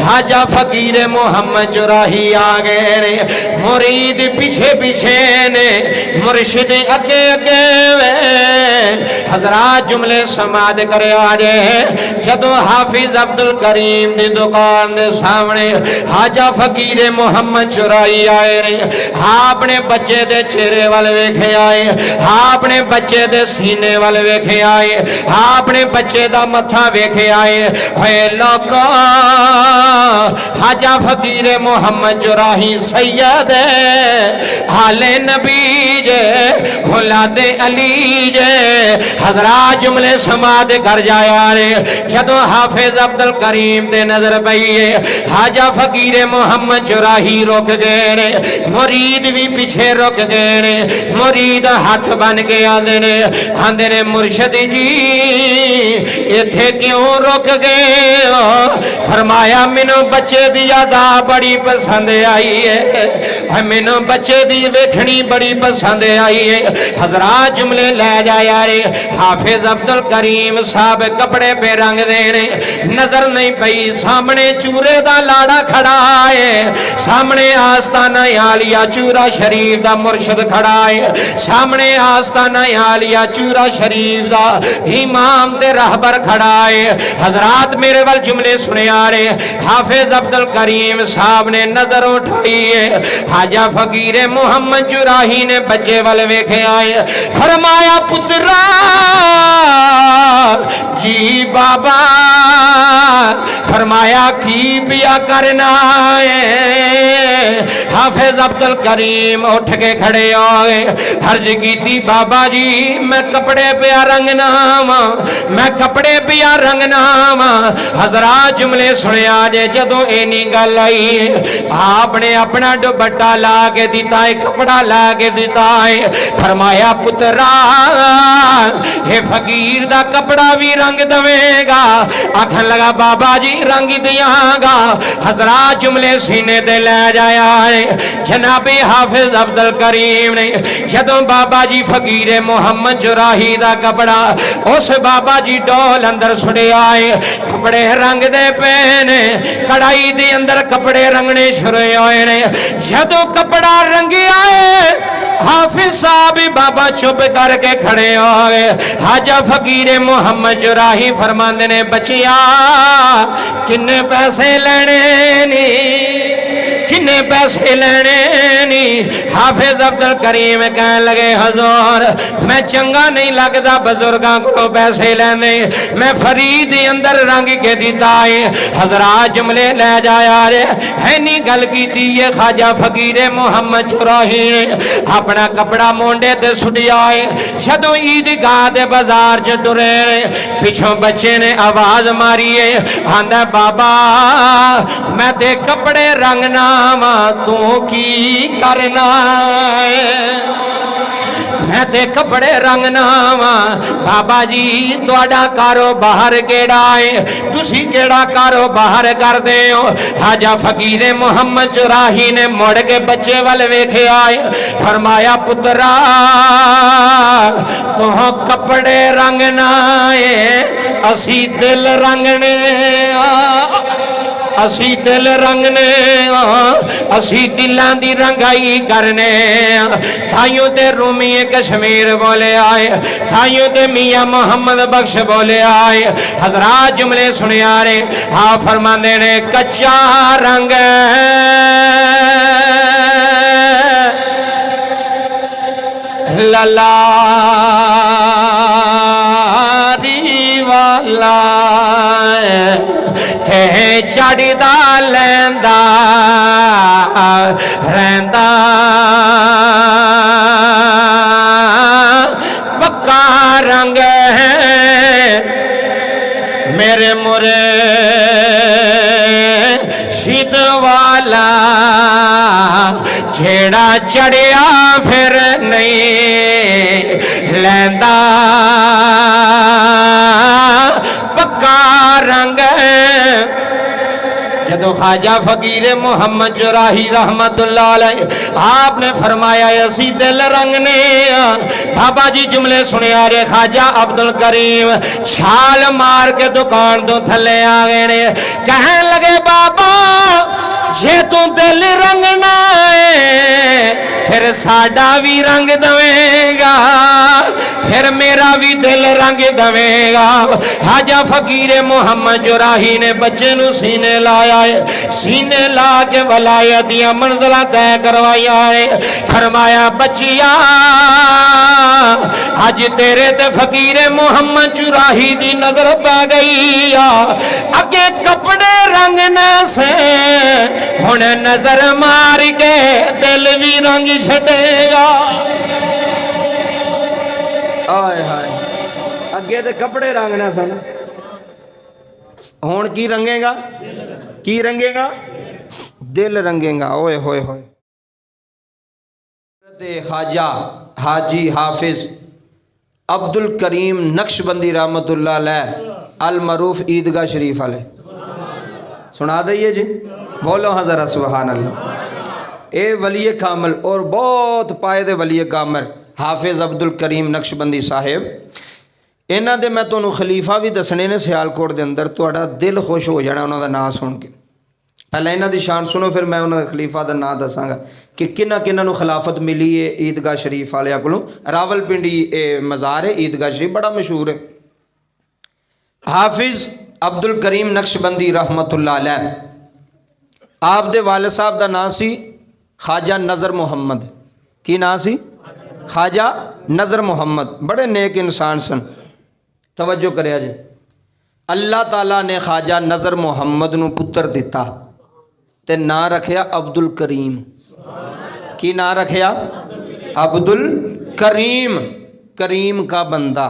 खाजा फकीर मोहम्मद चुराही आ गए ने, मुरीद पीछे पीछे ने, मुर्शिद अगे अगे वे। हजरात जुमले समाद करे आ रहे। जदों हाफिज अब्दुल करीम दी दुकान दे सामने खाजा फकीर मोहम्मद चुराही आए ने, अपने बच्चे दे चेहरे वाल वेखे आए, अपने बच्चे दे सीने वाल वेखे आए, अपने बच्चे दा मथा वेखे आए। है लोका खाजा फकीर मोहम्मद चुराही सैयद आले नबी जे औलादे अली जे। हजरात जुमले समाद कर जाया रे। जदों हाफिज अब्दुल करीम दे नजर पई है, खाजा फकीर मोहम्मद चुराही रुक गए ने, मुरीद भी पीछे रुक गए ने। मुरीद हाथ बन के आंदे ने मुर्शिद जी इथे क्यों रुक गए हो? फरमाया मैनू बच्चे दी अदा बड़ी पसंद आई है, मैनू बच्चे दी वेखनी बड़ी पसंद आई है। हजरात जुमले ले जाया रे। हाफिज अब्दुल करीम साहब कपड़े पे रंग देने, नजर नहीं पई सामने चूरे दा लाड़ा खड़ा है, सामने आस्ताना आलिया चूरा शरीफ दा मुर्शिद खड़ा है, सामने आस्ताना आलिया चूरा शरीफ दा इमाम ते रहबर खड़ा है। हजरात मेरे वाल जुमले सुने आ रहे। हाफिज अब्दुल करीम साहब ने नजर उठाई है, खाजा फकीर मोहम्मद चुराही ने बच्चे वाल वेखे आए। फरमाया पुत्रा जी बाबा, फरमाया की पिया करना है? हाफिज अब्दुल करीम उठ के खड़े हो गए। अर्ज की बाबा जी मैं कपड़े पिया रंगना वा, मैं कपड़े पिया रंगना वा। हजरात जुमले सुनिया जे जदों इन्नी गल आई, आपने अपना दुपट्टा ला के दिता है, कपड़ा ला के दिता है। फरमाया पुत्रा हे फकीर दा कपड़ा भी रंग दवेगा? आखन लगा बाबा जी रंग दियांगा। हजरात जुमले सीने ते ले जाया है। जनाबे हाफिज अब्दुल करीम ने जदों बाबा जी फकीर मोहम्मद चुराही दा कपड़ा उस बाबा जी डोल अंदर सुटिया है, कपड़े रंग दे पे ने, कढ़ाई दे अंदर कपड़े रंगने शुरू होए ने। जदों कपड़ा रंगिया है, हाफिज साहब बाबा चुप करके खड़े हो गए। खाजा फकीर मोहम्मद चुराही फरमांदे ने बचिया किन्ने पैसे लेने नी, किन्ने पैसे लेने नी? हाफिज अब्दुल करीम कहने लगे हजूर मैं चंगा नहीं लगता बुजुर्गों को पैसे लेने, मैं फरीद अंदर रंग के दिता है। हजरात जुमले ले जाया रे। है नी गल की है खाजा फकीर मोहम्मद चुराही ने अपना कपड़ा मोंडे ते सुटिया है। जदों ईदगाह दे बाजार च टुरे ने, पिछों बच्चे ने आवाज मारी है, आंदा बाबा मैं ते कपड़े रंगना वा, तू की करना है? मैं ते कपड़े रंगना वा। बाबा जी तुहाडा कारोबार केड़ा है? तुसी केड़ा कारोबार करदे हो? खाजा फकीर मोहम्मद चुराही ने मुड़ के बच्चे वाल वेखे आए। फरमाया पुत्रा तू कपड़े रंगना है, असी दिल रंगने, असी दिल रंगने, असी दिलों की रंगाई करने। थाइयों ते रूमी कश्मीर बोले आए, थाइयों ते मियां मोहम्मद बख्श बोले आए। हजरात जुमले सुनिया रे। हाँ फरमाते ने कच्चा रंग ललारी वाला थे चढ़दा लैंदा रैंदा, पक्का रंग है मेरे मुरे शिद वाला, छेड़ा चढ़िया फिर नहीं लैंदा, पक्का रंग। जदों ख्वाजा फकीर मोहम्मद चुराही रहमतुल्लाह अलैह आपने फरमाया असी दिल रंगने। बाबा जी जुमले सुनिया रे। ख्वाजा अब्दुल करीम छाल मार के दुकान तो थले आ गए ने, कहने लगे बाबा जे तू दिल रंगना है फिर साडा भी रंग दवेगा, फिर मेरा भी दिल रंग दवेगा। हाजा फकीर मोहम्मद जुराही ने बच्चे नू सीने लाया है, सीने ला के वलायत दियां मंजिलां तय करवाइया है। फरमाया बच्चिया अज तेरे ते फकीर मोहम्मद जुराही दी नजर पै गई आ, अगे कपड़े रंगने से हुण नजर मार के दिल भी रंग छड़ेगा। आए हाय अगे तो कपड़े रंगना सन, हुण की रंगेगा? की रंगेगा? दिल रंगेगा। ओए होए होए। ख्वाजा हाजी हाफिज अब्दुल करीम नक्शबंदी रहमतुल्लाह अलैह अल मरूफ ईदगाह शरीफ वाले सुना दइए जी, बोलो हाँ जरा सुभान अल्लाह। ए वली कामल और बहुत पाए दे वली कामल हाफिज अब्दुल करीम नक्शबंदी साहिब, इन्हां दे मैं तुहानूं खलीफा भी दसने ने सियालकोट दे अंदर, तुहाडा दिल खुश हो जाना उन्हां दा नाम सुन के। पहले इन्हां दी शान सुनो, फिर मैं उन्हां दा खलीफा दा नाम दसांगा कि किन्हां किन्हां नूं खिलाफत मिली है ईदगाह शरीफ वालियां कोलों। रावलपिंडी मज़ार है ईदगाह शरीफ, बड़ा मशहूर है। हाफिज अब्दुल करीम नक्शबंदी रहमतुल्लाह अलैह, आप दे वालिद साहब दा नाम सी ख्वाजा नज़र मुहम्मद। की नाम सी? ख्वाजा नज़र मुहम्मद। बड़े नेक इंसान सन। तवज्जो करिया जी, अल्लाह ताला ने ख्वाजा नज़र मुहम्मद नूं पुत्र दिता ते ना रखिया अब्दुल करीम। की ना रखिया? अब्दुल करीम। करीम का बंदा,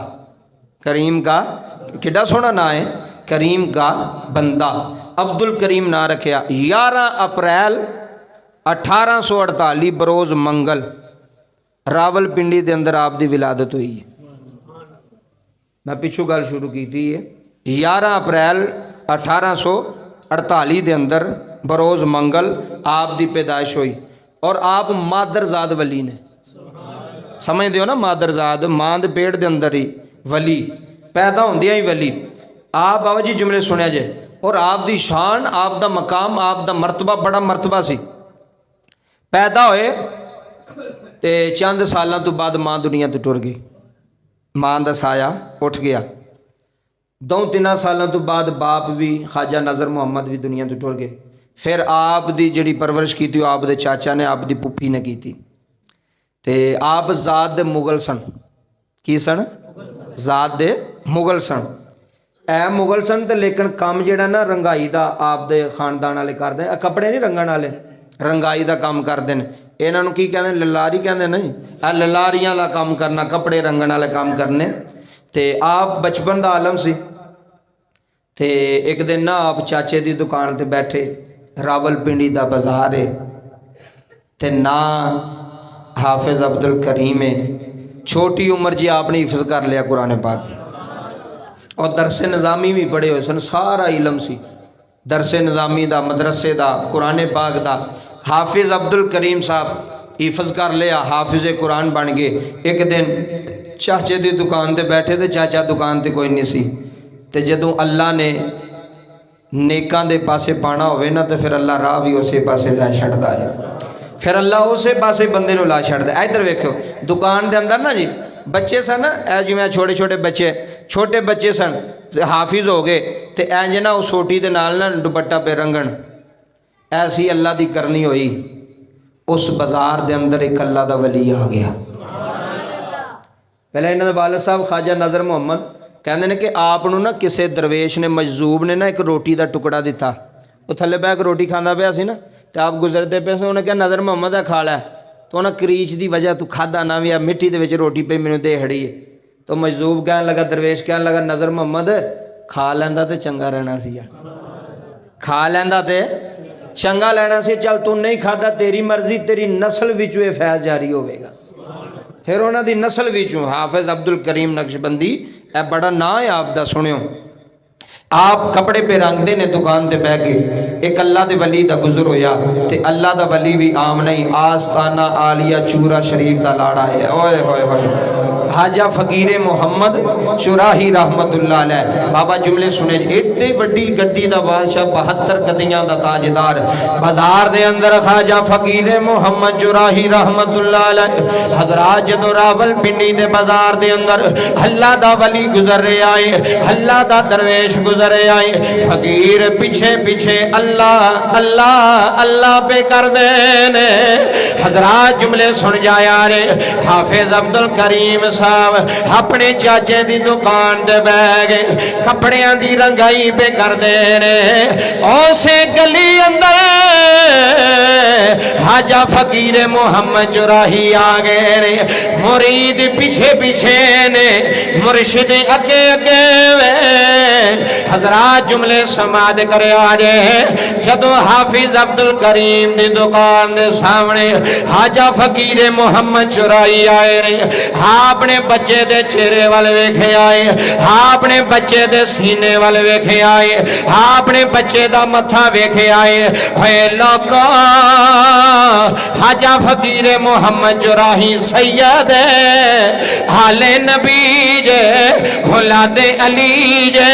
करीम का कितना सोहना ना है, करीम का बंदा। अब्दुल करीम ना रखिया। 11 अप्रैल 1848 बरोज़ मंगल रावलपिंडी के अंदर आप दी विलादत हुई है। मैं पिछू गल शुरू की थी, 11 अप्रैल 1848 के अंदर बरोज़ मंगल आप दी पैदाइश हुई। और आप मादरजाद वली ने, समझते हो ना, मादरजाद मां दे पेट के अंदर ही वली, पैदा होंदियां ही वली। आप बाबा जी जुमले सुनिया जे, और आप दी शान, आप दा मकाम, आप दा मरतबा बड़ा मरतबा सी। पैदा होए ते चंद सालों तो बाद मां दुनिया तो टुर गई, मां दा साया उठ गया। 2-3 सालों तो बाद बाप भी ख्वाजा नज़र मुहम्मद भी दुनिया तो टुर गए। फिर आप दी जिहड़ी परवरिश की थी आप दे चाचा ने, आप दी पुप्पी ने की थी। ते आप ज़ात दे मुगल सन। की सन? ज़ात दे मुगल सन। ऐ मुगल सन ते लेकिन काम जिहड़ा ना रंगाई दा आप दे खानदान वाले करदे। कपड़े नहीं रंगण वाले, रंगाई दा काम करदे ने। इन्हां नूं की कहंदे? ललारी कहंदे नहीं। आ ललारियां दा काम करना, कपड़े रंगण वाले काम करने। ते आप बचपन दा आलम सी। ते एक दिन ना आप चाचे दी दुकान ते बैठे, रावलपिंडी दा बाजार है ते ना हाफिज अब्दुल करीम है। छोटी उम्र जी आपने हिफ्ज कर लिया कुरान पाक, और दरसे निज़ामी भी पढ़े हुए सन, सारा इलम सी दरसे निज़ामी दा, मदरसे दा, कुरान पाक दा। हाफिज अब्दुल करीम साहब हिफ्ज कर लिया, हाफिज कुरान बन गए। एक दिन चाचे दी दुकान ते बैठे ते चाचा दुकान ते कोई नहीं सी। ते जदों अल्लाह ने नेकां दे पासे पाना होवे ना, तो फिर अल्लाह राह भी उस पासे ला छड्डदा है। फिर अल्लाह उस पासे बंदे नूं ला छड्डदा। इधर वेखो दुकान दे अंदर ना जी बच्चे सन, ऐ जिवें छोटे छोटे बच्चे सन, हाफिज हो गए तो इंज ना उस सोटी दे नाल ना दुपट्टा पे रंगण। ऐसी अल्लाह दी करनी हुई, उस बाजार दे अंदर एक अल्लाह दा वली आ गया। पहले इन्हां दे वालिद साहब ख्वाजा नज़र मुहम्मद कहते हैं कि आप ना किसी दरवेश ने, मजजूब ने ना एक रोटी का टुकड़ा दिता। वो थले बह के रोटी खांदा पिया सी ना, तो आप गुजरते पे से, उन्हें कहा नज़र मुहम्मद है खा लै। तो उन्हें करीच की वजह तू खादा ना भी, आ मिट्टी के रोटी पे मैनू दे खड़ी है। तो मजजूब कहन लगा, दरवेश कहन लगा, नज़र मुहम्मद खा लैंदा तो चंगा रहना सी, खा लैंदा तो चंगा लेना सी। चल तू नहीं खाता, तेरी मर्जी, तेरी नस्ल विचों ये फैज़ जारी होगा। फिर उन्हों की नस्ल विचों हाफिज अब्दुल करीम नक्शबंदी, ए बड़ा ना है आप दा, सुनियो। आप कपड़े पे रंगते ने दुकान ते बह के, एक अल्लाह दे वली दा गुजर होया। ते अल्लाह दा वली भी आम नहीं, आस्ताना आलिया चूरा शरीफ दा लाड़ा है। ओए होए होए, हाजा फकीर मोहम्मद चुराही रहमतुल्लाह अलैह। बाबा जुमले सुने एडे वड्डी गड्डी दा बादशाह 72 गद्दियां दा ताजदार बाजार दे अंदर खाजा फकीर मोहम्मद चुराही रहमतुल्लाह अलैह। हजरात जदों रावलपिंडी दे बाजार दे अंदर अल्लाह दा वली गुजर रहे आए, अल्लाह दा दरवेश गुजर रहे आए, फकीर पीछे पीछे अल्लाह अल्लाह अल्लाह पे कर देने। हजरात जुमले सुन जाया रे। हाफिज अब्दुल करीम साहब अपने चाचे दी दुकान ते बह गए, कपड़ियां दी रंगाई पे कर देने। उसे गली अंदर हाजा फकीर मोहम्मद चुराही आ गए ने। मुरीद पीछे पीछे ने, मुर्शिद अगे अगे वे। हजरात जुमले समाद करे आ रहे। जदों हाफिज अब्दुल करीम दी दुकान दे सामने हाजा फकीर मोहम्मद चुराही आए ने। अपने बच्चे दे चेहरे वाल वेखे आए, अपने बच्चे दे सीने वाल वेखे आए, अपने बच्चे दा मथा वेखे आए। होए लोका हाजा फकीर मोहम्मद चुराही सैयद हाले नबी जे औलादे अली जे।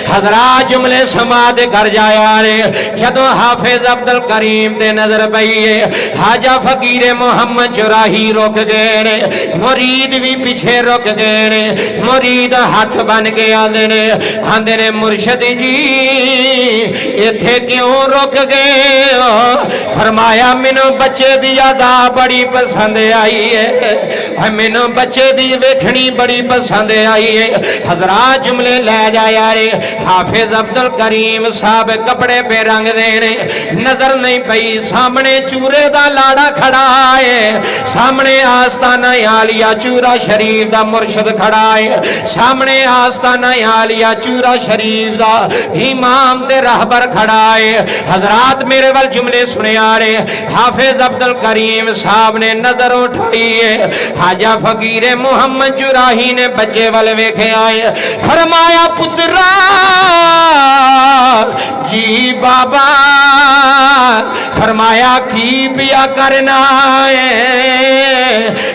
हजरात जुमले समाद कर जाया रे। जदों हाफिज अब्दुल करीम दे नजर पई है, हाजा फकीर मोहम्मद चुराही रुक गए ने, मुरीद भी पीछे रुक गए ने। मुरीद हाथ बन के आंदे ने मुर्शिद जी इथे क्यों रुक गए हो? फरमाया मैनू बच्चे दी अदा बड़ी पसंद आई है, मैनू बच्चे दी वेखनी बड़ी पसंद आई है। हजरात जुमले ले जाया रे। हाफिज अब्दुल करीम साहब कपड़े पे रंग देने, नजर नहीं पई सामने चूरे दा लाड़ा खड़ा है, सामने आस्ताना आलिया चूरा शरीफ दा मुर्शिद खड़ा है, सामने आस्ताना आलिया चूरा शरीफ दा इमाम ते रहबर खड़ा है। हजरात मेरे वाल जुमले सुने आ रहे। हाफिज अब्दुल करीम साहब ने नजर उठाई है, हाजा फकीर मोहम्मद चुराही ने बच्चे वाल वेखे आए। फरमाया पुत्रा जी बाबा, फरमाया की पिया करना है?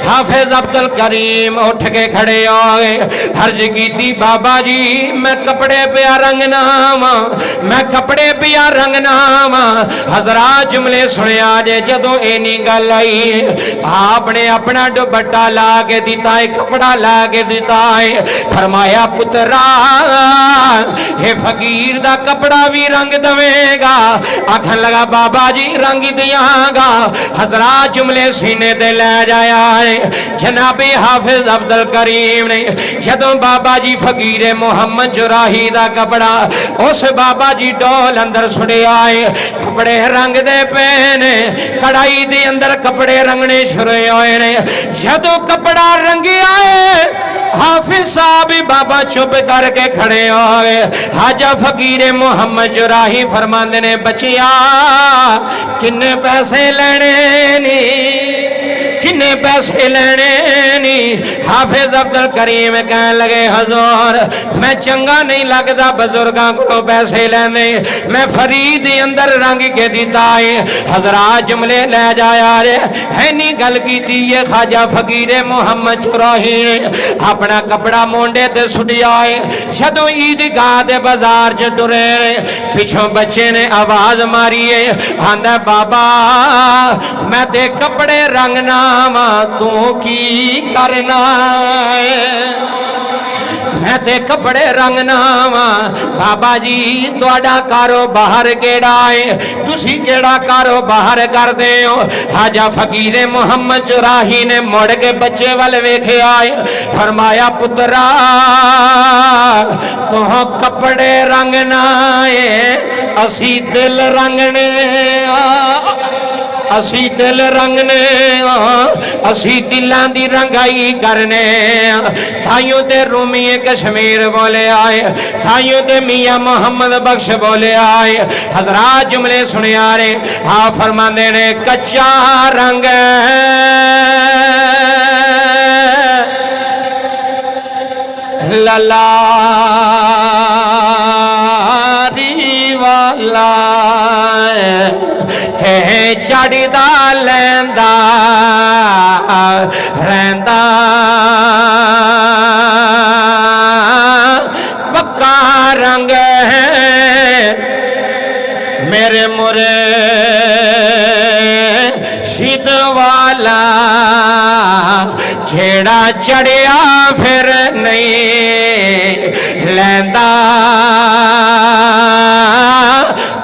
हाफिज अब्दुल करीम उठ के खड़े हो गए। अर्ज की बाबा जी मैं कपड़े पिया रंगना वा, मैं कपड़े पिया रंगना वा। हजरात जुमले सुनिया जे जदों इन्नी गल आई, आपने अपना दुपट्टा ला के दिता है, कपड़ा ला के दिता है। फरमाया पुत्रा हे फकीर दा कपड़ा भी रंग दवेगा? आखन लगा बाबा जी रंग दियांगा। हजरात जुमले सीने ते ले जाया है। जनाबे हाफिज अब्दुल करीम ने जदों बाबा जी फकीर मोहम्मद चुराही दा कपड़ा उस बाबा जी डोल अंदर सुटिया है, कपड़े रंग दे पे ने, कढ़ाई दे अंदर कपड़े रंगने शुरू होए ने। जदों कपड़ा रंगिया है, हाफिज साहब बाबा चुप करके खड़े हो गए। हाजा फकीर मोहम्मद चुराही फरमांदे ने बचिया किन्ने पैसे लेने नी, किन्ने पैसे लेने नी? हाफिज अब्दुल करीम कहने लगे हजूर मैं चंगा नहीं लगता बुजुर्गों को पैसे लेने, मैं फरीद अंदर रंग के दिता है। हजरात जुमले ले जाया रे। है नी गल की ये खाजा फकीर मोहम्मद चुराही ने अपना कपड़ा मोंडे ते सुटिया है। जदों ईदगाह दे बाजार च तुरे ने, पिछों बच्चे ने आवाज मारी है, आंदा बाबा मैं ते कपड़े रंगना वा, तू की करना है? मैं ते कपड़े रंगना वा। बाबा जी तुहाडा कारोबार केड़ा है? तुसी केड़ा कारोबार करदे हो? हाजा फकीर मोहम्मद चुराही ने मुड़ के बच्चे वाल वेखे आए। फरमाया पुत्रा तू कपड़े रंगना है, असी दिल रंगने, असी दिल रंगने, असी दिलों की रंगाई करने। थाइयों ते रूमीए कश्मीर बोले आए, थाइयों ते मियां मोहम्मद बख्श बोले आए। हजरात जुमले सुने आ रहे। आ फरमाते ने कच्चा रंग ललारी वाला थे चढ़दा लैंदा रैंदा मुर्शिद वाला छेड़ा चढ़िया फिर नहीं लैंदा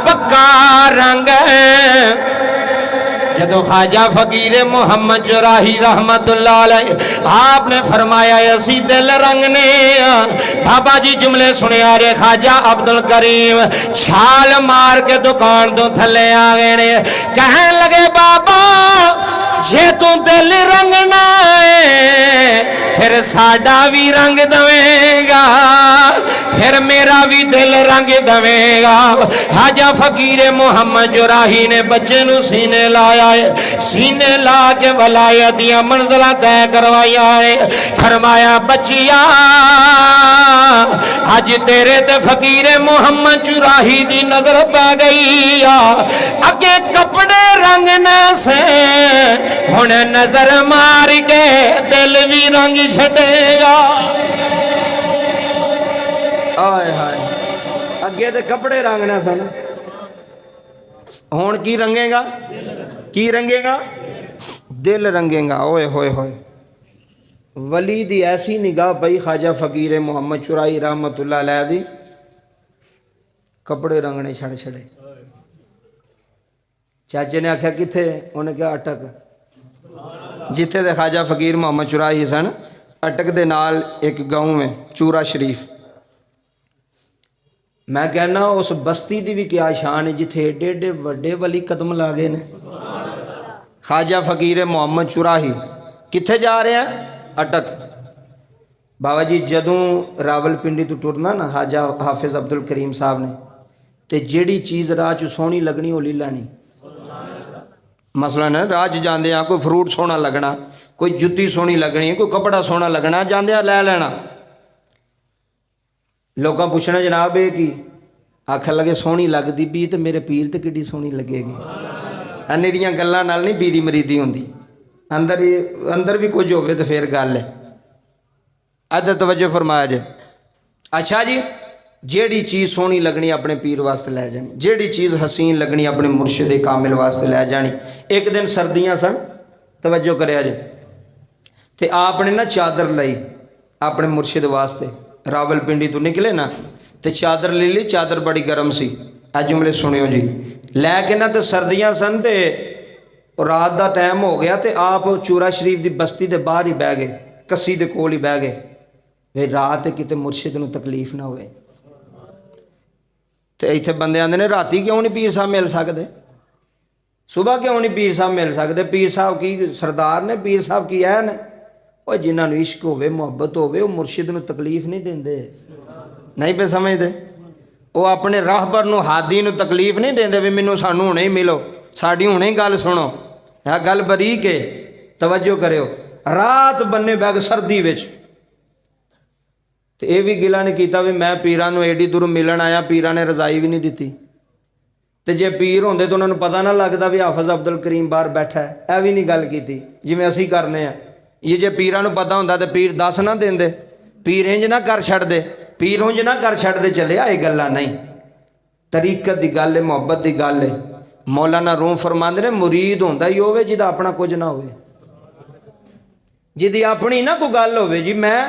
पक्का रंग। जदों ख्वाजा फकीर मुहम्मद चुराही रहमतुल्लाह अलैह आपने फरमाया असी दिल रंगने। बाबा जी जुमले सुनिया रे ख्वाजा अब्दुल करीम छाल मार के दुकान तो थले आ गए ने। कहन लगे बाबा जे तू दिल रंगना है फिर साडा भी रंग दवेगा, फिर मेरा भी दिल रंग दवेगा। ख्वाजा फकीर मुहम्मद चुराही ने बच्चे नू सीने लाया है, सीने ला के वलायत दियां मंजिलां तय करवाइया है। फरमाया बच्चिया अज तेरे ते फकीर मुहम्मद चुराही दी नजर पै गई आ, अगे कपड़े रंगने से हुण नजर मार के दिल भी रंग छड़ेगा। आए हाय अगे तो कपड़े रंगना सन, हुण की रंगेगा? की रंगेगा? दिल रंगेगा। ओए होए होए वली दी ऐसी निगाह पई ख्वाजा फकीर मुहम्मद चुराही रहमतुल्लाह अलैह दी, कपड़े रंगने छड़ छड़े। चाचे ने आख्या किथे? उन्हें कहा अटक। जिथे दे ख्वाजा फकीर मुहम्मद चुराही सन अटक दे नाल एक गाँव में चूरा शरीफ। मैं कहना उस बस्ती की भी क्या शान है जिथे एडे एडे वड्डे वली कदम ला गए ने। ख्वाजा फकीर मुहम्मद चुराही किथे जा रहे हैं? अटक। बाबा जी जदों रावलपिंडी तो टुरना ना ख्वाजा हाफिज अब्दुल करीम साहब ने ते जेड़ी चीज़ राह च सोहनी लगनी वो ले लैनी। मसलन राह च जांदे आ कोई फ्रूट सोहना लगना, कोई जुत्ती सोहनी लगनी, कोई कपड़ा सोहना लगना, जांदे आ लै लेना। लोग पूछना जनाब ये की? आखन लगे सोहनी लगती पी तो मेरे पीर तो किड्डी सोहनी लगेगी। अनेरियां गल्लां नाल नहीं पीरी मरीदी होंदी, अंदर भी कुछ होवे तो फिर गल है। अदर तवज्जो फरमाया जे। अच्छा जी जेड़ी चीज़ सोहनी लगनी अपने पीर वास्ते लै जानी, जेड़ी चीज़ हसीन लगनी अपने मुर्शिद कामिल वास्ते लै जानी। एक दिन सर्दियां सन, तवज्जो करया जे, ते आपने ना चादर लई अपने मुर्शिद वास्ते। रावलपिंडी तो निकले ना तो चादर ले ली, चादर बड़ी गर्म सी। अज जुमले सुनियो जी। लैके ना तो सर्दियां सन ते रात का टाइम हो गया तो आप चूरा शरीफ की बस्ती के बाहर ही बह गए, कस्सी के कोल ही बह गए वे रात किते मुर्शिद नूं तकलीफ ना होवे। तो इत्थे बंदे आंदे ने राती क्यों नहीं पीर साहब मिल सकते, सुबह क्यों नहीं पीर साहब मिल सकते? पीर साहब की सरदार ने, पीर साहब की है ने और जिन्होंने इश्क होवे मुहब्बत होवे वो मुर्शिद नूं तकलीफ नहीं देंदे। नहीं पे समझते? वो अपने राहबर नूं हादी नूं तकलीफ नहीं देंदे भी मैनूं सानूं हुणे ही मिलो, साडी हुणे ही गल सुनो। यह गल बरीक है, तवज्जो करियो। रात बन्ने बैग सर्दी विच तो यह भी गिला नहीं किया भी मैं पीरां नूं एडी दूर मिलन आया, पीरां ने रजाई भी नहीं दी। तो जे पीर होंदे तो उन्होंने पता ना लगता भी हाफिज अब्दुल करीम बाहर बैठा है, यह भी नहीं गल की जिवें असीं करने आ। ये जे पीरां नूं पता होंदा तो पीर दस ना देंदे, पीर इंज ना कर छड्डदे, पीर उंज ना कर छड्डदे। चलिया ये गल्लां नहीं, तरीकत की गल है, मुहब्बत की गल है। मौलाना रूम फरमांदे ने मुरीद होंदा ही होवे जिहदा अपना कुछ ना होवे, जिहदी अपनी ना कोई गल होवे जी मैं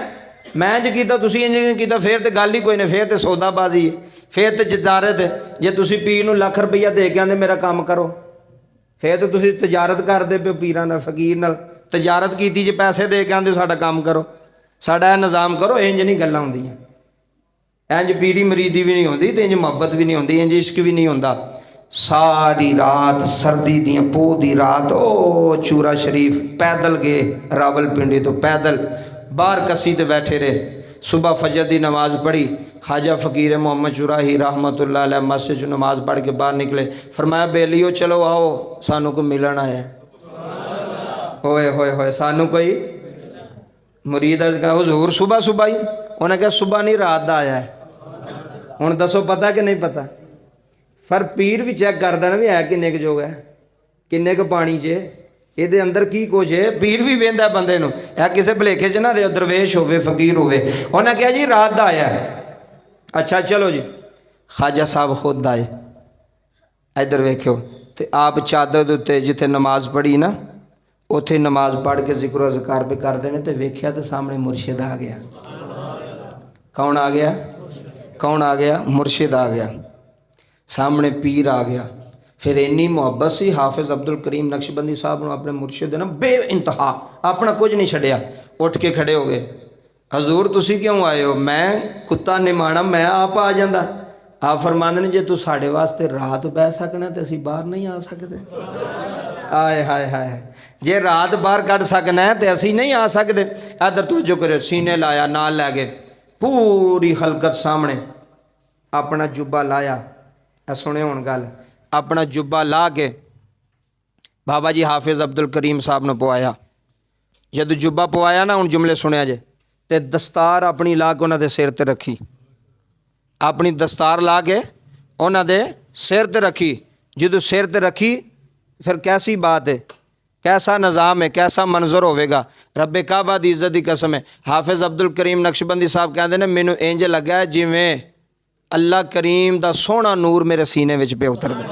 इंज कीता तुसीं इंज नहीं कीता, फिर तो गल ही कोई नहीं, फिर तो सौदाबाजी है, फिर तो तजारत है। जे तुसीं पीर नूं लाख रुपया दे के आंदे मेरा काम करो, फिर तो तुसीं तजारत करदे पे पीरां नाल, फकीर नाल तजारत कीती। जे पैसे दे के आंदे साडा काम करो, साडा निज़ाम करो, इंज नहीं गल्लां हुंदियां। इंज पीरी मरीदी भी नहीं होंदी ते इंज मुहब्बत भी नहीं होंदी, इंज इश्क भी नहीं होंदा। सारी रात सर्दी दी पोह दी रात ओ चूरा शरीफ पैदल गए, रावलपिंडी तो पैदल बाहर कस्सी ते बैठे रहे। सुबह फजर की नमाज पढ़ी, ख्वाजा फकीर मुहम्मद चुराही रहमतुल्लाह अलैह मस्जिद च नमाज पढ़ के बाहर निकले। फरमाया बेलियो चलो आओ सानू को मिलन आया। होए होए होए सानू कोई मुरीद हुजूर सुबह सुबह ही? उन्हें कहा सुबह नहीं रात का आया है। हुण दसो पता कि नहीं पता? पर पीर भी चैक करदा ना भी है किन्ने क जोग है, किन्ने क पानी च ये अंदर की कुछ है। पीर भी वेंदा बंदे नूं, है किसी भुलेखे च ना दरवेश होवे फकीर होवे। उन्हें कहा जी रात का आया है। अच्छा चलो जी, ख्वाजा साहब खुद आए, इधर वेख्यो तो आप चादर के उत्ते जिथे नमाज पढ़ी ना उत्थे नमाज पढ़ के जिक्र अज़कार पे करते हैं तो वेख्या तो सामने मुर्शिद आ गया। कौन आ गया? कौन आ गया? मुर्शिद आ गया, सामने पीर आ गया। फिर इन्नी मुहब्बत सी हाफिज़ अब्दुल करीम नक्शबंदी साहब ने अपने मुर्शिद ने बे इंतहा अपना कुछ नहीं छड़िया, उठ के खड़े हो गए। हजूर तुसी क्यों आए हो? मैं कुत्ता निमाना मैं आप आ जाता। आप फरमांदे ने जे तू साढ़े वास्ते रात बह सकना तो असी बाहर नहीं आ सकते। आए हाय हाय, जे रात बाहर कढ़ सकना है तो असी नहीं आ सकते। इधर तू जो करे सीने लाया नाल लै गए, पूरी हलकत सामने अपना जुब्बा लाया। सुने हुण गल, अपना जुब्बा ला के बाबा जी हाफिज़ अब्दुल करीम साहब ने पवाया। जब जुब्बा पवाया ना, हुण जुमले सुनिया जे, ते दस्तार अपनी ला के उन्होंने सिर ते रखी। अपनी दस्तार ला के उन्होंने सिर ते रखी। जो सिर ते रखी फिर कैसी बात है, कैसा निज़ाम है, कैसा मंजर होवेगा। रब्बे काबा दी इज़्ज़त दी कसम है। हाफिज़ अब्दुल करीम नक्शबंदी साहब कहते हैं मैनू इंज लगा है जिवें अल्लाह करीम दा सोहना नूर मेरे सीने विच पे उतरदा।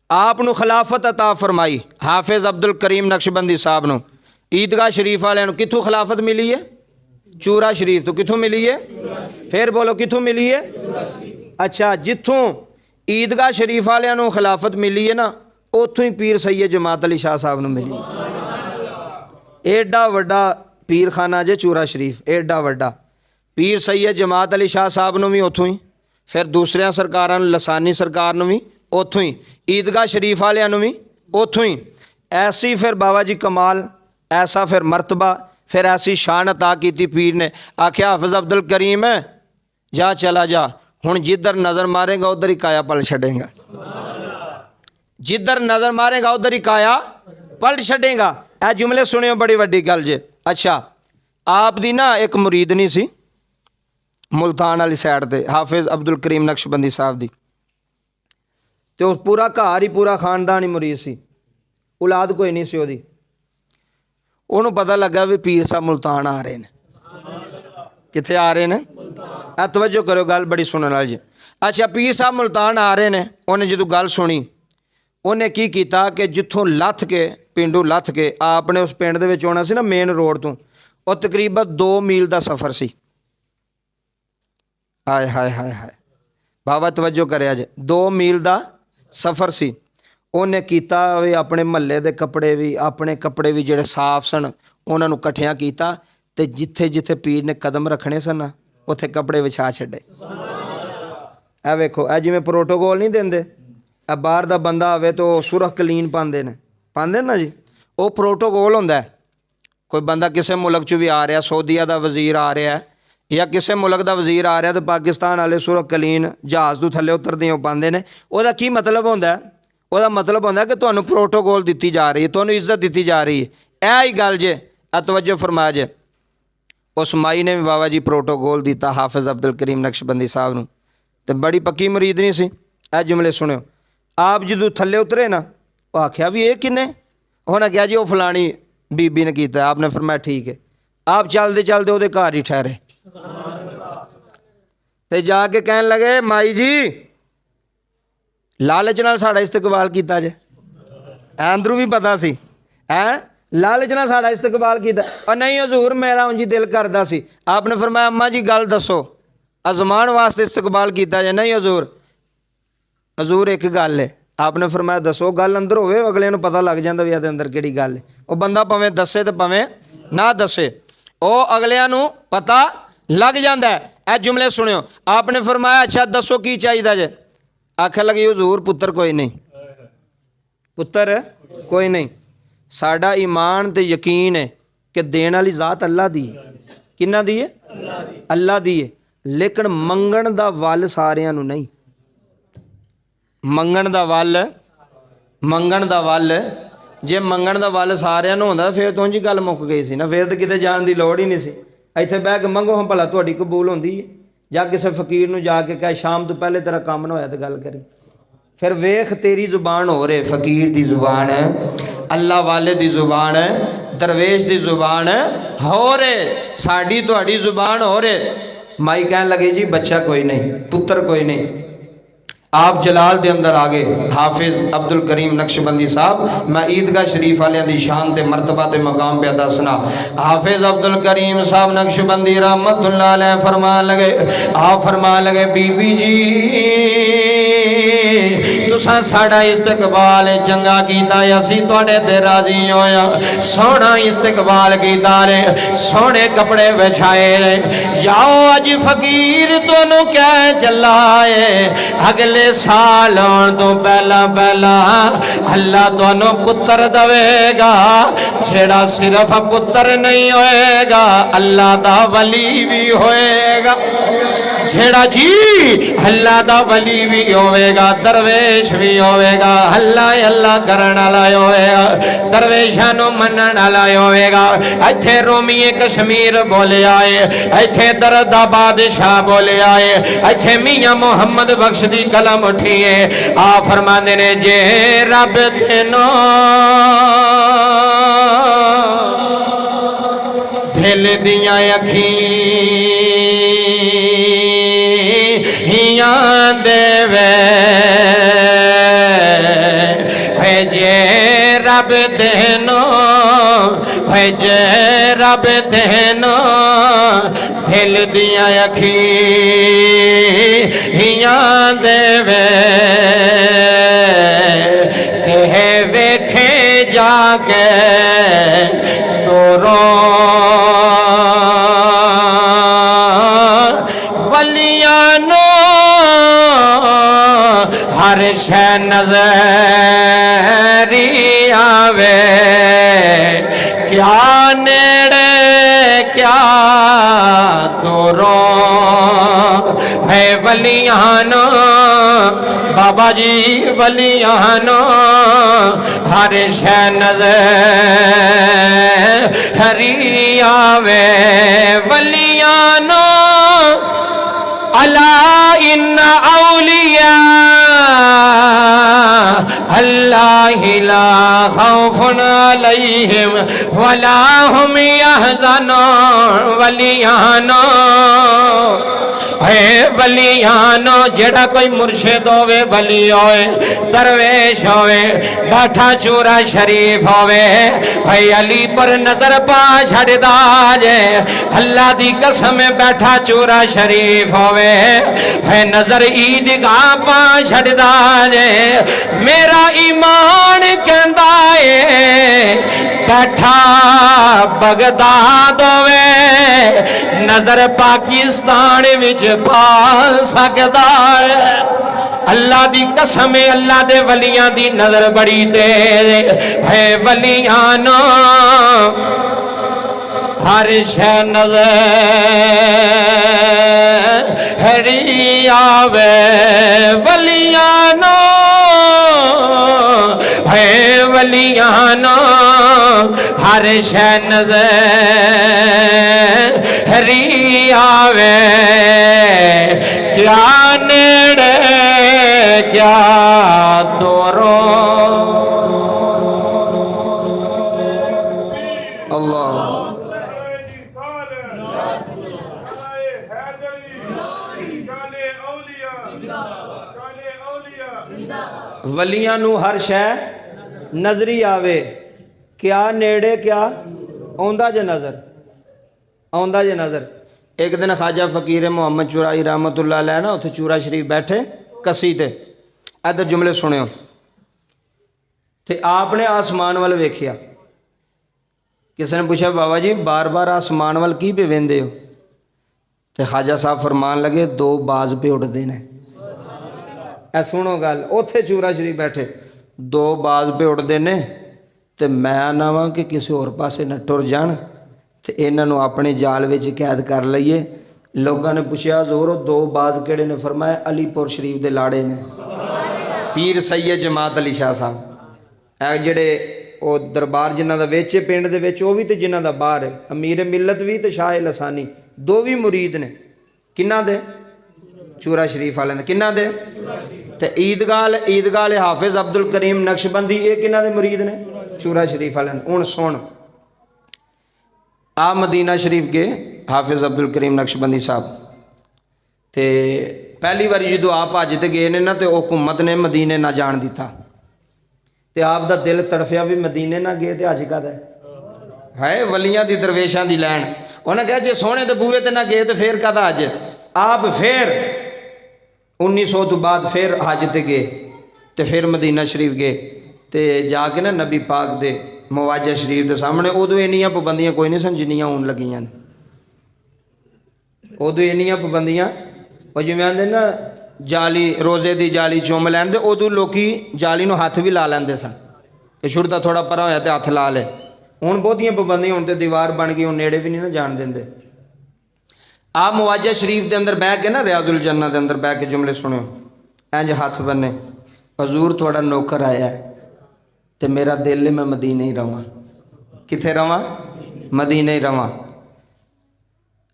आपनू खिलाफत अता फरमाई हाफिज़ अब्दुल करीम नक्शबंदी साहब नू। ईदगाह शरीफ वाले कितों खिलाफत मिली है? चूरा शरीफ तो कितों मिली है? फिर बोलो कितों मिली है? अच्छा, जिथों ईदगाह शरीफ वाले खिलाफत मिली है ना, उतों ही पीर सैयद जमात अली शाह साहब नू मिली। एडा वड्डा पीर खाना जे चूरा शरीफ, एडा वड्डा पीर सैयद जमात अली शाह साहब नू भी उतों ही, फिर दूसरिया सरकारां लसानी सरकार नू भी उतों ही, ईदगाह शरीफ वाले भी उतों ही। ऐसी फिर बाबा जी कमाल, ऐसा फिर मरतबा, फिर ऐसी शान अता की पीर ने। आख्या हाफिज़ अब्दुल करीम है जा चला जा, हुण जिधर नज़र मारेगा उधर ही काया पलट छड़ेगा। जिधर नज़र मारेगा उधर ही काया पलट छड़ेगा। ए जुमले सुनियो, बड़ी वड्डी गल जे। अच्छा, आप दी ना एक मुरीदनी सी मुल्तान वाली साइड ते, हाफिज़ अब्दुल करीम नक्शबंदी साहब दी, तो पूरा घर ही पूरा खानदान ही मुरीद सी, औलाद कोई नहीं सी ओदी। उन्होंने पता लगा भी पीर साहब मुल्तान आ रहे हैं। कित्थे आ रहे हैं? तवज्जो करो, गल बड़ी सुनने वाली जी। अच्छा, पीर साहब मुल्तान आ रहे हैं। उन्हें जो गल सुनी, उन्हें की किया कि जिथों लथ के पिंडों लथ के आपने उस पिंड दे विच आउणा सी ना मेन रोड तो, और तकरीबन 2 मील का सफ़र सी। हाय हाय हाय हाय बाबा तवज्जो करिया जे, 2 मील का सफ़र सी। उन्हें किया भी अपने महल्ले के कपड़े भी, अपने कपड़े भी जोड़े साफ सन उन्होंने कट्ठिया किया, तो जिथे जिथे पीर ने कदम रखने सन उत्थे कपड़े विछा छड्डे। ए वेखो, ए जिवें प्रोटोकॉल नहीं देंदे, ए बाहर दा बंदा आवे तो सुरख कलीन पाते ना जी, वो प्रोटोकॉल हुंदा है। कोई बंदा किसी मुल्क चों भी आ रहा, सऊदीया का वजीर आ रहा है या किसी मुल्क का वजीर आ रहा, तो पाकिस्तान वाले सुरख कलीन जहाज़ तो थल्ले उतरदे पाते हैं। वह की मतलब होंदा है? वह मतलब होंदा कि तुहानूं प्रोटोकॉल दी जा रही है, तुहानूं इज्जत दी जा रही है। यह ही गल जे, तवज्जो फरमाया जे। उस माई ने भी बाबा जी प्रोटोकॉल दिता हाफिज़ अब्दुल करीम नक्शबंदी साहब नूं, ते बड़ी पक्की मुरीद नहीं सी। ए जुमले सुनियो, आप जो थल्ले उतरे ना, आख्या भी ये किन्ने? उन्हें कहा जी वो फलानी बीबी ने किया। आपने फरमाया ठीक है। आप चलते चलते वो घर ही ठहरे, ते जाके कहन लगे माई जी लालच नाल साड़ा इस्तकबाल किया जे। अंदरों भी पता सी लालच नाल साड़ा इस्तकबाल किया। और नहीं हजूर मेरा उंजी दिल करदा सी। आपने फरमाया अम्मा जी गल दसो, आजमान वास्ते इस्तकबाल किया जे? नहीं हजूर, हजूर एक गल है। आपने फरमाया दसो, गल अंदर होवे अगले नूं पता लग जांदा भी इहदे अंदर किहड़ी गल है। वो बंदा भावें दसे तो भावें ना दसे, वो अगलियां नूं पता लग जांदा है। ए जुमले सुनियो, आपने फरमाया अच्छा दसो की चाहिए जे? आखन लगी हजूर पुत्र कोई नहीं, पुत्र कोई नहीं। साडा ईमान ते यकीन है कि देने वाली जात अल्लाह दी है। किन्ना दी है? अल्लाह दी है। लेकिन मंगण दा वल सारियां नूं नहीं। मंगण दा वल जे मंगण दा वल सारियां नूं हुंदा फिर तो जी गल मुक गई सी ना, फिर तो किते जाण दी लोड़ ही नहीं सी। इत्थे बह के मंगो हम भला तुहाडी कबूल होंदी है, ਜਾਂ किसी फकीर नूं जाके कहे शाम तो पहले तेरा काम ना होया तो गल करी। फिर वेख तेरी जुबान हो रहे, फकीर की जुबान है, अल्लाह वाले की जुबान है, दरवेश की जुबान है हो रहे, साड़ी तुहाडी जुबान हो रहे। माई कहन लगे जी बच्चा कोई नहीं, पुत्र कोई नहीं। आप जलाल दे अंदर आ गए हाफिज अब्दुल करीम नक्शबंदी साहब। मैं ईदगाह शरीफ वाले दी शान ते मरतबा ते मकाम पे दसना। हाफिज अब्दुल करीम साहब नक्शबंदी रहमतुल्लाह अलैह फरमान लगे, आप फरमान लगे बीबी जी तुसा साड़ा इस्तकबाल चंगा कीता, असी तुहाडे ते राजी होया, सोहना इस्तकबाल कीता रे, सोहने कपड़े बिछाए रे। जाओ अज फकीर तुहानू कह चला है अगले साल आउण तो पहला पहला अल्लाह तुहानू पुत्र देवेगा, जेड़ा सिर्फ पुत्र नहीं होएगा अल्लाह दा वली भी होएगा। जेड़ा जी अल्लाह दा वली भी होवेगा, दरवेश भी होवेगा, अल्लाह अल्लाह करन वाला होवेगा, दरवेशां नू मनण वाला होवेगा। इत्थे रोमीए कश्मीर बोले आए, इत्थे दरदा बादशाह बोले आए, इत्थे मियां मुहम्मद बख्श दी कलम उठी है। आ फरमांदे ने जे रब तेनो दिल दियां अखीं देवे जे रब देनो, जे रब देनो दिल दियां अखीं देवे ते वेखे जाके तोरो हर शै नज़री आवे, क्या नेड़े क्या दूरों है वलियानो, बाबा जी वलियानो हर शै नज़री आवे वलियानो। अला इन्ना औलिया अल्लाह ला खौफुन अलैहिम वला हुम यहज़नून वलियानो है वलियानो। जेड़ा कोई मुर्शिद होवे वली होवे दरवेश होवे बैठा चूरा शरीफ होवे भाई अली पर नजर पा छड़दा जे, अल्लाह दी कसम बैठा चूरा शरीफ होवे है नजर ईदगाह पा छड़दा जे। मेरा ईमान कहंदा है बैठा बगदाद होवे नजर पाकिस्तान विच पा सकदा है। अल्लाह दी कसम अल्लाह दे वलियां दी नजर बड़ी तेज है वलियानो हर शै नज़री आवे वलियानो है वलियानो हर शै नज़री आवे, क्या नेड़े क्या दूरों। अल्लाह वलियां नू हर शै नजरी आवे, क्या नेड़े क्या आउंदा जे नजर, आउंदा जे नजर। एक दिन ख्वाजा फकीर मुहम्मद चुराई रहमतुल्लाह अलैह ना उत्थे चूरा शरीफ बैठे कसी ते, इधर जुमले सुनियो। ते आपने आसमान वाल वेखिया, किसी ने पूछा बाबा जी बार बार आसमान वाल की पे वेंदे हो? ते ख्वाजा साहब फरमान लगे दो बाज पे उड़ते ने। ऐ सुनो गल, उत्थे चूरा शरीफ बैठे दो बाज पे उड़ते ने ते मैं आना वा कि किसी होर पासे न टुर जान ते इन्हां नूं अपने जाल विच कैद कर लईए। लोगों ने पूछा जोरो दो बाज किहड़े ने? फरमाया अलीपुर शरीफ दे लाड़े ने, पीर सैयद जमात अली शाह साहब। ऐ जिहड़े ओ दरबार जिन्हां दा विच पिंड दे विच ओ भी ते जिन्हां दा बाहर है, अमीर मिलत भी ते शाह लसानी दो भी मुरीद ने। किन्हां दे? चूरा शरीफ वाले ने। किन्हां दे? ते ईदगाह हाफिज अब्दुल करीम नक्शबंदी ये किन्हां दे मुरीद ने? चूरा शरीफ वाले ने। हुण सुन, आप मदीना शरीफ गए हाफिज अब्दुल करीम नक्शबंदी साहब ते पहली बारी जो आप हज ते गए ने ना तो हुकूमत ने मदीने ना जान दिता तो आप दा दिल तड़फिया भी मदीने ना गए तो हज कद है वलियां दी दरवेशां दी लैन उन्हें कहा जे सोने तो बूहे ते ना गए तो फिर कद हज आप फिर 1900 तो बाद फिर हज ते गए तो फिर मदीना शरीफ गए तो जाके ना नबी पाक दे मुवाजा शरीफ के सामने उदों इन्नियां पाबंदियां कोई नहीं सन जिन्नियां हुण लगियां उदों इन्नियां पाबंदियां और जिवें आंदे ना जाली रोजे की जाली चुम लैन तो उदों लोग जाली नूं हथ भी ला लैंदे सन कि छुड़ता थोड़ा परा होया तो हथ ला ले हुण बहुतियां पाबंदियां हुण तो दीवार बन गई हुण नेड़े भी नहीं ना जान देंदे आप मुवाजा शरीफ के अंदर बह के ना रियाजुल जन्ना के अंदर बह के जुमले सुनियो इंज हथ बन्ने हजूर थोड़ा नौकर आया तो मेरा दिल है मैं मदीने ही रवां किथे रवां मदीने ही रवां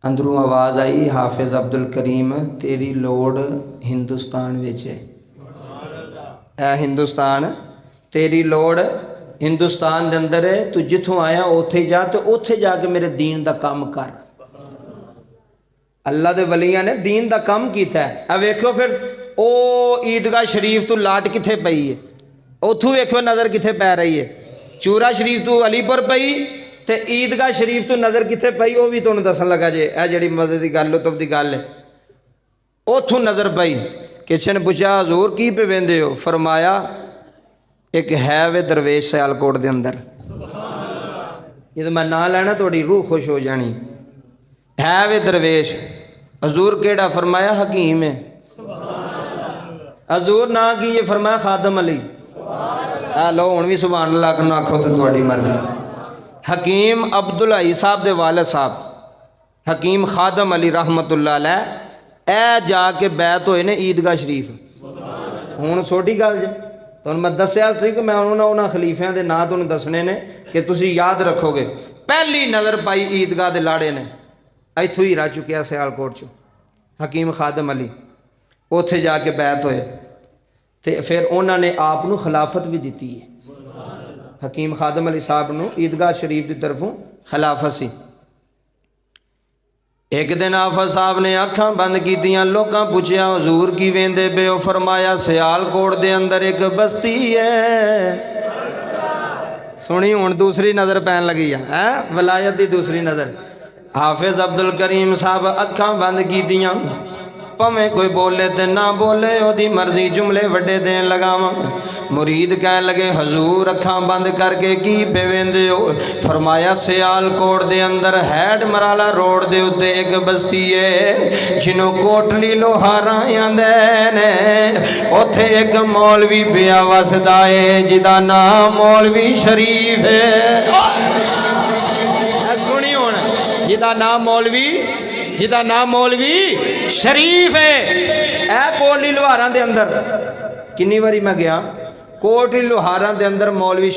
अंदरों आवाज़ आई हाफिज अब्दुल करीम तेरी लोड़ हिंदुस्तान विच है ऐ हिंदुस्तान तेरी लोड़ हिंदुस्तान के अंदर है तू जिथों आया उत्थे जा तो उत्थे जाके मेरे दीन का काम कर अल्लाह दे वलियां ने दीन का काम किया है अब वेखो फिर ओ ईदगाह शरीफ तो लाट किथे पई है उथों वेखो नज़र किथे पै रही है चूरा शरीफ तो अलीपुर पई तो ईदगाह शरीफ तो नज़र किथे पई वो भी तुहानूं दसन लगा जे ए जिहड़ी मज़े की गल लुत्फ की गल है उथों नज़र पई किसी ने पूछा हजूर की पे वेंदे हो फरमाया एक है वे दरवेश सियालकोट के अंदर ये तो मैं ना लैना थोड़ी रूह खुश हो जानी है वे दरवेश हजूर केड़ा फरमाया हकीम है हजूर ना की ये फरमाया खादम अली लो हुण भी सुभान अल्लाह ना आखो तो थोड़ी मर्जी हकीम अब्दुल हई साहब दे वालिद साहब हकीम खादम अली रहमतुल्लाह अलैह ए जाके बैत होए ने ईदगाह शरीफ हुण छोटी गल जे तुहानूं मैं दस्सिया सी कि मैं उन्होंने खलीफियां दे नाम तुहानूं दसने ने कि तुसीं याद रखोगे पहली नज़र पाई ईदगाह दे लाड़े ने इत्थों ही रह चुकिया सियालकोट चो हकीम खादम अली उत्थे जाके बैत होए तो फिर उन्होंने आप नूं खिलाफत भी दी है हकीम खादम अली साहब नूं ईदगाह शरीफ की तरफों खिलाफत सी एक दिन आफत साहब ने अखां बंद कीतियां लोकां पुछया हजूर की वेंदे पे ओ फरमाया सियालकोट दे अंदर एक बस्ती है सुनी हुण दूसरी नज़र पैन लगी है वलायत की दूसरी नज़र हाफिज अब्दुल करीम साहब अखां बंद कीतियां भावें कोई बोले तो ना बोले ओदी मर्जी जुमले वड्डे देन लगावां मुरीद कह लगे हजूर अखां बंद करके की पे वेंदे हो फरमाया सियालकोट दे अंदर हैड मराला रोड दे उत्ते एक बस्ती है जिन्हों कोटली लोहारा आंदे ने उत्थे एक मौलवी पिया वसदा है जिदा नाम मौलवी शरीफ है सुनी हुण जिदा नाम मौलवी शरीफ है ए कोटली लोहारा दे अंदर किन्नी बारी मैं गया कोटली लोहारा दे अंदर मौलवी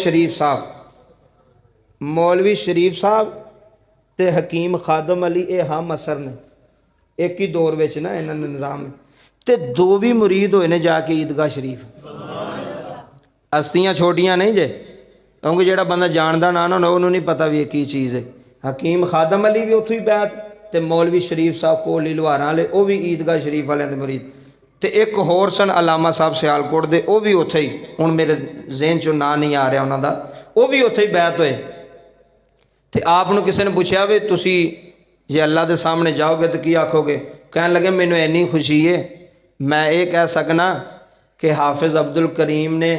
शरीफ साहब ते हकीम खादम अली ये हम असर ने एक ही दौर में ना इन्होंने निज़ाम ते दो भी मुरीद होए ने जाके ईदगाह शरीफ हस्तियाँ छोटियां नहीं जे क्योंकि जो बंदा जानता ना उन्होंने नहीं पता भी की चीज़ है हकीम खादम अली भी उत्थों ही बैत ते मौलवी शरीफ साहब कोटली लोहारा वाले वो भी ईदगाह शरीफ वाले दे मुरीद ते एक होर सन अलामा साहब सियालकोट दे वो भी उत्थे ही हुण मेरे ज़हन चों ना नहीं आ रहा उन्हों का वो भी उत्थे ही बैत होए ते आपनूं किसी ने पूछा भी तुसी जे अल्लाह के सामने जाओगे तो की आखोगे कहन लगे मैनूं इन्नी खुशी है मैं ये कह सकना कि हाफिज अब्दुल करीम ने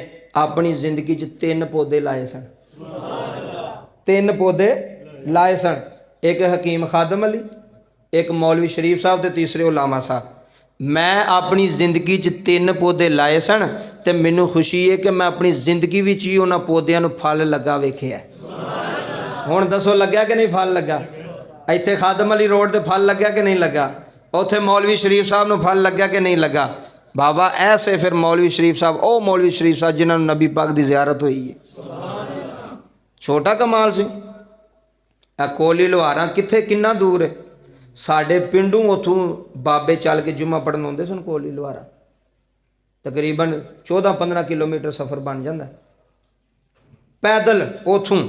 अपनी जिंदगी 3 पौधे लाए सन 3 पौधे लाए सन एक हकीम खादम अली एक मौलवी शरीफ साहब ते तीसरे उलामा साहब मैं अपनी जिंदगी 3 पौधे लाए सन ते मैनूं खुशी है कि मैं अपनी जिंदगी विच ही उन्हां पौधियां नूं फल लगा वेखिया हुण दसो लग्या कि नहीं फल लगा इत्थे खादम अली रोड ते फल लग्या कि नहीं लगा उत्थे मौलवी शरीफ साहब नूं फल लग्या कि नहीं लगा बाबा ऐसे फिर मौलवी शरीफ साहब ओ मौलवी शरीफ साहब जिन्हां नूं नबी पाक दी ज़ियारत हुई है छोटा कमाल सी कोटली लोहारा कित्थे किन्ना दूर है साढ़े पिंडों उतों बाबे चल के जुम्मा पढ़न आते सन कोटली लोहारा तकरीबन 14-15 किलोमीटर सफ़र बन जाता पैदल उतों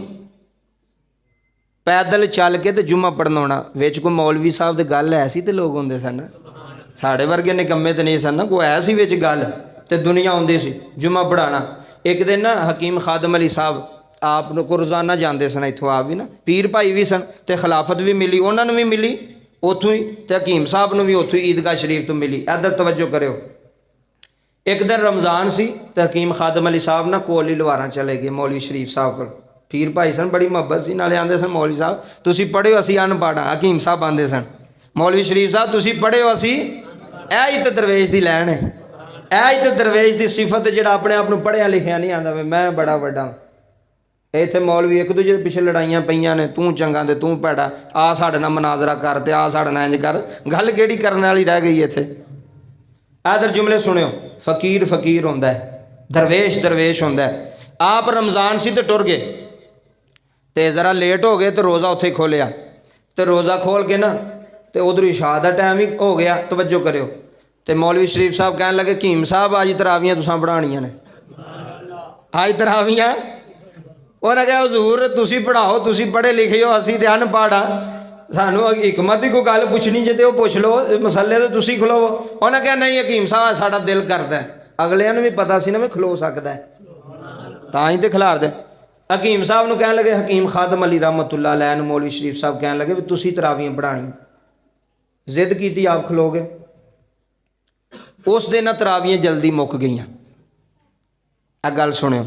पैदल चल के तो जुम्मा पढ़न आना विच कोई मौलवी साहब की गल है सी तो लोग आते सन साढ़े वर्गे निकम्मे तो नहीं सन ना, कोई ऐसी विच गल ते दुनिया आउंदी सी जुम्मा पढ़ाना। एक दिन ना हकीम खादम अली साहब आप को रोज़ाना जाते सन, इत्थों आप भी ना पीर भाई भी सन, तो खिलाफत भी मिली उन्होंने भी मिली उतों ही, तो हकीम साहब ने भी उतों ही ईदगाह शरीफ तो मिली। इधर तवज्जो करो, एक दिन रमज़ान सी तो हकीम खादम अली साहब ना कोली लवारा चले गए मौलवी शरीफ साहब को। पीर भाई सन, बड़ी मुहब्बत सी, नाले आंदे सन मौलवी साहब तुसी पढ़ियो असी अनपढ़ हाँ। हकीम साहब आंदे सन मौलवी शरीफ साहब तुसी पढ़ियो असी, ऐ ही तो दरवेश की लैन है, ऐ ही तो दरवेश की सिफत जो अपने आप को पढ़िया लिखिया नहीं आता मैं बड़ा वड्डा। इत्थे मौलवी एक दूजे के पिछे लड़ाइयां पईयां ने, तू चंगा ते तू भैड़ा, आ साडे नाल मनाजरा कर ते आ साडे नाल इंज कर, गल किहड़ी करने वाली रह गई इत्थे। इधर जुमले सुनियो, फकीर फकीर होंदा है, दरवेश दरवेश होंदा है। आप रमज़ान सी ते टुर गए ते ज़रा लेट हो गए तो रोज़ा उत्थे खोलिया, तो रोज़ा खोल के ना तो उधर इशा दा टाइम ही हो गया। तवज्जो करियो, तो मौलवी शरीफ साहब कहन लगे हकीम साहब अज तरावियां तुसां पढ़ाणियां ने, अज तरावियां। उन्हें कहा हजूर तुसी पढ़ाओ, तुसी पढ़े लिखे हो, असी तो अनपढ़ हाँ, सानू हिकमत की कोई गल पुछनी जे तो पुछ लो, मसले तो तुसी खलोवो। उन्हें कहा नहीं हकीम साहब साडा दिल करदा है, अगलियां नूं भी पता सी ना मैं खलो सकदा है, तां ही तो खिलार दे। हकीम साहब नूं कहन लगे हकीम खादम अली रहमतुल्लाह अलैह नूं मौलवी शरीफ साहब कहन लगे भी तुसी तरावियां पढ़ाणियां, जिद की आप खलो गए। उस दिन तरावियां जल्दी मुक गईयां। आ गल सुनियो,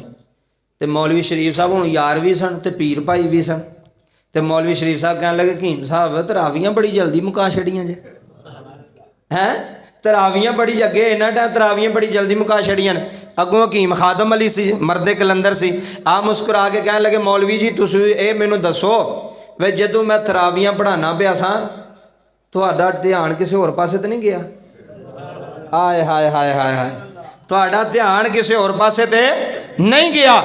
तो मौलवी शरीफ साहब हुण यार भी सन तो पीर भाई भी सन, तो मौलवी शरीफ साहब कहन लगे हकीम साहब तरावियां बड़ी जल्दी मुका छड़ियां जे हैं, तरावियां बड़ी अगे इन्ना टाइम तरावियां बड़ी जल्दी मुका छड़ियां ने। अगों हकीम खादम अली सी मर्दे कलंदर सी, आ मुस्कुरा के कहन लगे मौलवी जी तुसीं ये मैनूं दसो वे जदों मैं तरावियां पढ़ाना पिया सां तुहाडा ध्यान किसी होर पासे तो नहीं गया? हाय हाय हाय हाय हाय, तुहाडा ध्यान किसी होर पासे ते नहीं गया?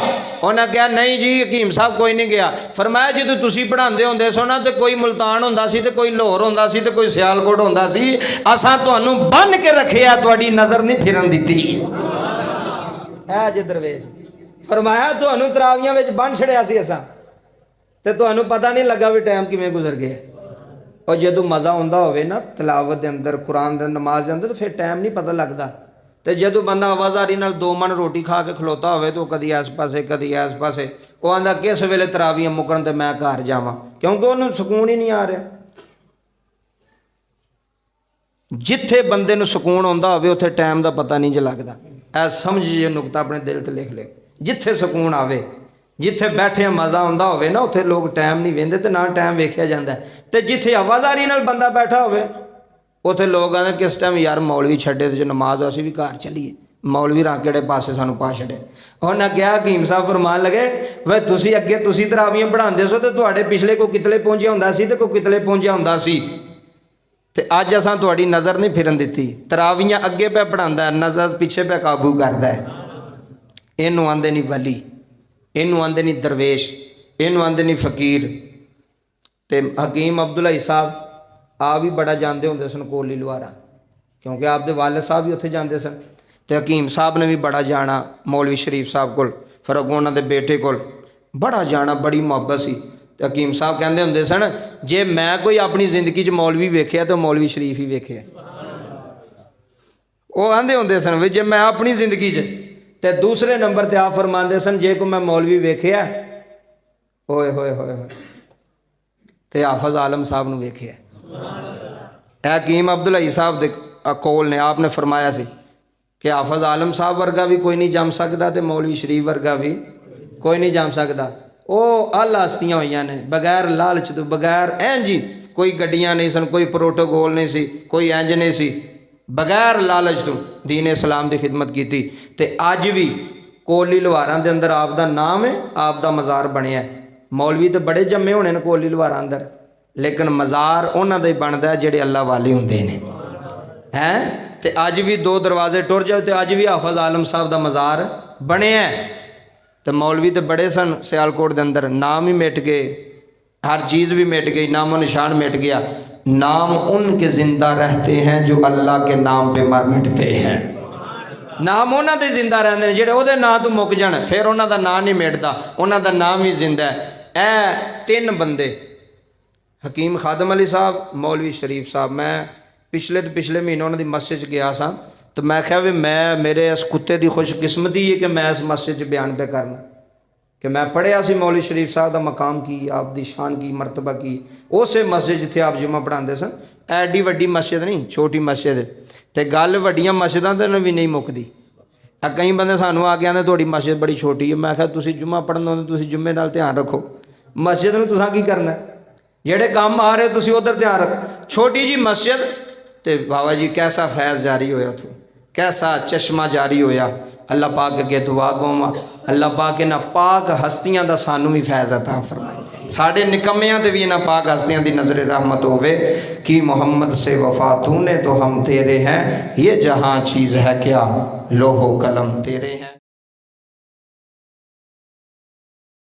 उन्हें कहा नहीं जी हकीम साहब कोई नहीं गया। फरमाया जो तुसी पढ़ाते होंदे सो ना तो कोई मुल्तान होंदा सी ते कोई लाहौर होंदा सी ते कोई सियालकोट होंदा सी, असां तुहानूं बन के रखिया, तुहाडी नज़र नहीं फिरन दित्ती है जे दरवेश। फरमाया तुहानूं तरावियां विच बन छड़िया सी असां ते तुहानूं पता नहीं लगा भी टाइम किवें गुजर गया। और जदों मज़ा आउंदा होवे ना तिलावत दे अंदर, कुरान दे नमाज दे अंदर, फिर टाइम नहीं पता लगता। तो जदों बंदा आवाज़ारी नाल 2 मन रोटी खा के खलोता होवे तो कदी इस पासे कदी इस पासे, वो आंदा किस वेले तरावियां मुकन ते मैं घर जावां, क्योंकि उन्हें सुकून ही नहीं आ रहा। जिथे बंदे नूं सुकून आउंदा होवे उत्थे टाइम का पता नहीं जे लगदा। ऐ समझ जे नुकता अपने दिल ते लिख ले, जिथे सुकून आवे, जिथे बैठे मज़ा आउंदा होवे ना उत्थे लोग टाइम नहीं वेंदे ते ना टाइम वेखिया जांदा है। ते जिथे आवाज़ारी नाल बंदा बैठा होवे उत्थे लोग आंदे किस टाइम यार मौलवी छड्डे ते जो नमाज असीं भी घर चलीए, मौलवी रां किहड़े पासे सानूं पा छड्डे। उन्हें कहा हकीम साहब फरमान लगे वे तुसीं अगे तुसीं तरावियां पढ़ांदे सो ते तुहाडे पिछले कोई कितले पहुंचिया हुंदा सी ते कोई कितले पहुंचिया हुंदा सी, ते अज असां तुहाडी नज़र नहीं फिरन दित्ती। तरावियां अगे पे पढ़ांदा है, नज़र पिछे पे काबू करदा है। इहनूं आंदे नहीं वली, इहनूं आंदे नहीं दरवेश, इहनूं आंदे नहीं फकीर। ते हकीम अब्दुल्ला साहब आप भी बड़ा जानते होंदे सन कोली लुहारा, क्योंकि आपके वालिद साहब भी उत्थे जाते सन। तो हकीम साहब ने भी बड़ा जाना मौलवी शरीफ साहब को, फिर अगों उन्होंने बेटे को बड़ा जाना, बड़ी मुहब्बत सी। तो हकीम साहब कहते होंदे सन जे मैं कोई अपनी जिंदगी च मौलवी वेखिया तो मौलवी शरीफ ही वेखिया। वो आंदे होंदे सन भी जे मैं अपनी जिंदगी च, ते दूसरे नंबर पर आप फरमाते सन जे को मैं मौलवी वेखिया होए होए होए होए ते हाफज आलम साहब नूं वेखिया। हकीम अब्दुल्ला साहब दे कोल ने आपने फरमाया सी कि हाफज आलम साहब वर्गा भी कोई नहीं जम सकता तो मौलवी शरीफ वर्गा भी कोई नहीं जम सकता। वो आला हस्तियां हुई ने, बगैर लालच तो, बगैर इंज ही, कोई गड्डियां नहीं सन, कोई प्रोटोकॉल नहीं सी, कोई इंज नहीं सी, बगैर लालच तो दीन इस्लाम की खिदमत की। ते अज भी कोली लुहारां दे अंदर आप दा नाम है, आप दा मज़ार बनिया। मौलवी तो बड़े जम्मे होने ने कोली लुहारां अंदर, लेकिन मज़ार उन्हां दा ही बनदा जेड़े अल्लाह वाले हुंदे ने हैं। ते अज भी 2 दरवाजे टुर जाओ तो अज भी हाफज आलम साहब का मज़ार बनिया। तो मौलवी तो बड़े सन सियालकोट के अंदर, नाम ही मिट गए, हर चीज़ भी मिट गई, नामो निशान मिट गया। नाम उनके जिंदा रहते हैं जो अल्लाह के नाम पे मर मिटते हैं। नाम उन्हां दे जिंदा रहते हैं जेड़े उहदे नाम तो मुक जाण, फिर उन्हां दा नाम नहीं मिटदा, उन्हां दा नाम ही जिंदा है। ए 3 बंदे हकीम खादम अली साहब, मौलवी शरीफ साहब, मैं पिछले तो पिछले महीने उन्होंने मस्जिद गया सा, तो मैं क्या भी मैं मेरे इस कुत्ते की खुशकिस्मती है कि मैं इस मस्जिद बयान पे करना कि मैं पढ़िया सी मौलवी शरीफ साहब का मकाम की, आप दी शान की, मरतबा की। उस मस्जिद जिथे आप जुम्मा पढ़ाते सन, एडी वड्डी मस्जिद नहीं, छोटी मस्जिद। तो गल वड्डियां मस्जिदां ते भी नहीं मुकदी। कई बंदे सानू आ के आंदे तुहाडी मस्जिद बड़ी छोटी है। मैं क्या तुसीं जुम्मा पढ़न आउंदे, तुसीं जुम्मे नाल ध्यान रखो, मस्जिद नूं तुसां की करना, जेड़े काम आ रहे तुसीं उधर ध्यान रखो। छोटी जी मस्जिद ते बाबा जी कैसा फैज़ जारी होया उत्थों, कैसा चश्मा जारी होया। अल्लाह पाक अगे दुआ गवा, अल्लाह पाक इन्हां पाक हस्तियां दा सानू भी फैज़ अता फरमाए, साढ़े निकम्मियां ते भी इन्हां पाक हस्तियां दी नज़र रहमत होवे कि मोहम्मद से वफा तूने तो हम तेरे हैं, ये जहां चीज़ है क्या लोहो कलम तेरे हैं।